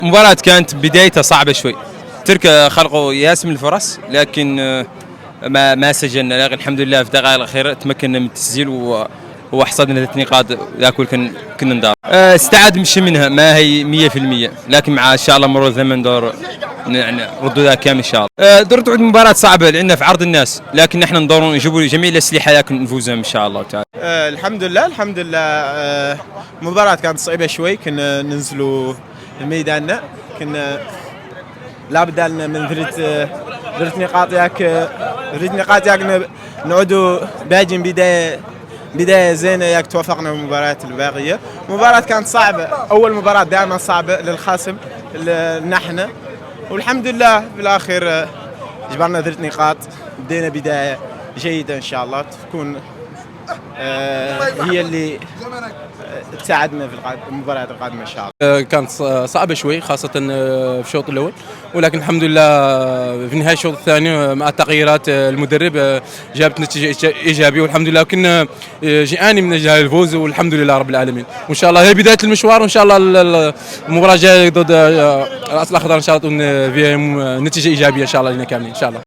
المباراة كانت بدايتها صعبة شوي. تركيا خلقوا ياس من الفرص، لكن ما سجلنا، لكن الحمد لله في الدقائق الأخيرة تمكنا من التسجيل وحصدنا 3 نقاط ذاك كنا ندار. استعاد مش منها، ما هي 100%، لكن مع ان شاء الله مرور الزمن دور يعني ردوا ذاك كامل ان شاء الله. دور تعود مباراة صعبة لأننا في عرض الناس، لكن نحن ندور نجيبوا جميع الأسلحة لكن نفوزهم ان شاء الله تعالى. الحمد لله الحمد لله. المباراة كانت صعبة شوي، كنا ننزلوا ميداننا، كنا لابد لنا من ثلاث نقاط ياك نعودوا باجين بداية زينة ياك توفقنا بالمباريات الباقية. المباراة كانت صعبة، أول مباراة دائما صعبة للخصم نحن، والحمد لله بالآخر جبرنا 3 نقاط، بدينا بداية جيدة إن شاء الله تكون هي اللي تساعدنا في المباريات القادمة إن شاء الله. كانت صعبة شوي خاصة في الشوط الأول، ولكن الحمد لله في نهاية الشوط الثاني مع تغييرات المدرب جابت نتيجة إيجابية، والحمد لله كنا جيعانين من أجل الفوز، والحمد لله رب العالمين. وإن شاء الله هي بداية المشوار، وإن شاء الله المباراة الجاية ضد الرأس الأخضر إن شاء الله تكون فيها نتيجة إيجابية إن شاء الله لنا كاملين إن شاء الله.